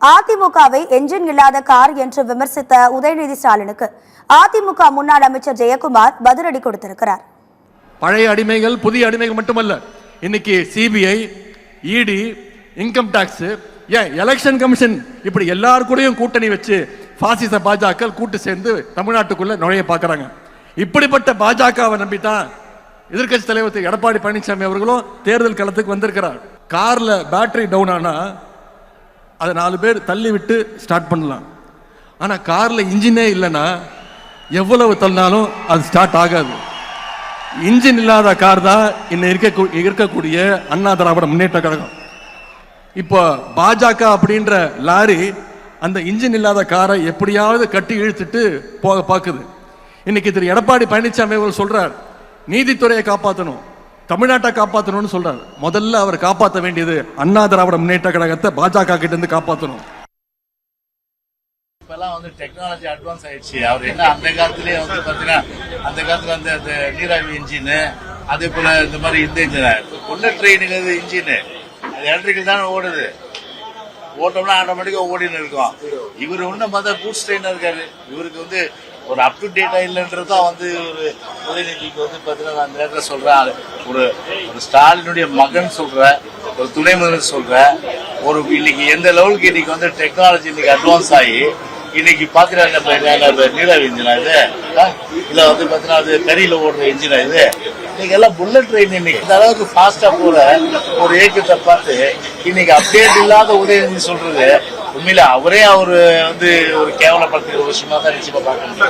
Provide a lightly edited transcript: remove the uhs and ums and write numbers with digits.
அதிமுகவை என்ஜின் இல்லாத கார் என்று விமர்சித்த உதயநிதி ஸ்டாலினுக்கு அதிமுக முன்னாள் அமைச்சர் ஜெயக்குமார் பதிலடி கொடுத்திருக்கிறார். பழைய அடிமைகள் புதிய அடிமைகள் மட்டுமல்ல, இன்னைக்கு சிபிஐ, இடி, இன்கம் டாக்ஸ், எலெக்ஷன் கமிஷன் இப்படி எல்லாரு கூடயும் கூட்டணி வச்சு பாசிச பாஜக கூட்டு சேர்ந்து தமிழ்நாட்டுக்குள்ள நுழைய பார்க்கறாங்க. இப்படிப்பட்ட பாஜகவை நம்பித்தான் எதிர்கட்சி தலைவர் திரு எடப்பாடி பழனிசாமி அவர்களும் தேர்தல் களத்துக்கு வந்திருக்கிறார். கார்ல பேட்டரி டவுன் ஆனா அதை 4 பேர் தள்ளி விட்டு ஸ்டார்ட் பண்ணலாம். ஆனா கார்ல இன்ஜினே இல்லைன்னா எவ்வளவு தள்ளினாலும் அது ஸ்டார்ட் ஆகாது. இன்ஜின் இல்லாத கார் தான் இன்னும் இருக்கக்கூடிய அண்ணா திராவிட முன்னேற்ற கழகம். இப்போ பாஜக அப்படின்ற லாரி அந்த இன்ஜின் இல்லாத காரை எப்படியாவது கட்டி இழுத்துட்டு போக பார்க்குது. இன்னைக்கு திரு எடப்பாடி பழனிசாமி அவர்கள் சொல்றார், நீதித்துறையை காப்பாற்றணும், தமிழ்நாட்டை காப்பாற்றணும்னு சொல்றாரு. முதல்ல அவர் காப்பாற்ற வேண்டியது அண்ணா திராவிட முன்னேற்ற கழகத்தை பாஜக கிட்ட இருந்து காப்பாற்றணும். இப்பெல்லாம் டெக்னாலஜி அட்வான்ஸ் ஆயிடுச்சு. அவர் என்ன அந்த காலத்திலேயே பாத்தீங்கன்னா அந்த காலத்துல அந்த நீராவி இன்ஜின், அதே போல இந்த மாதிரி இந்த இன்ஜின், புல்லட் ட்ரெயினுக்கு இன்ஜின் அது எலக்ட்ரிக்கல் தான் ஓடுது. ஓட்டோம்னா ஆட்டோமேட்டிக்கா ஓடின்னு இருக்கும். இவர் ஒன்னும் பார்த்தா கூட்ஸ் ட்ரெயினா இருக்காரு. இவருக்கு ஒரு அப் டு டேட்டா இல்லைன்றதான் ஒரு உதயநிதிக்கு பாத்தீங்கன்னா அந்த நேரத்தில் சொல்றேன். ஒரு ஸ்டாலினுடைய மகன் சொல்ற, ஒரு துணை முதல்வர் சொல்ற, இன்னைக்கு எந்த லெவலுக்கு இன்னைக்கு டெக்னாலஜி இன்னைக்கு அட்வான்ஸ் ஆகி இன்னைக்கு பாத்தீங்கன்னா நீராவி இன்ஜினா இது இல்ல பாத்தீங்கன்னா அது கரியில ஓடுற இன்ஜினா இது. இன்னைக்கு எல்லாம் புல்லட் ட்ரெயின் இன்னைக்கு இந்த அளவுக்கு ஃபாஸ்டா போற ஒரு இயக்கத்தை பார்த்து இன்னைக்கு அப்டேட் இல்லாத உதயநிதி சொல்றது உண்மையில அவரே ஒரு கேவலப்படுத்துகிற விஷயமா தான் நிச்சயமா பார்க்க முடியும்.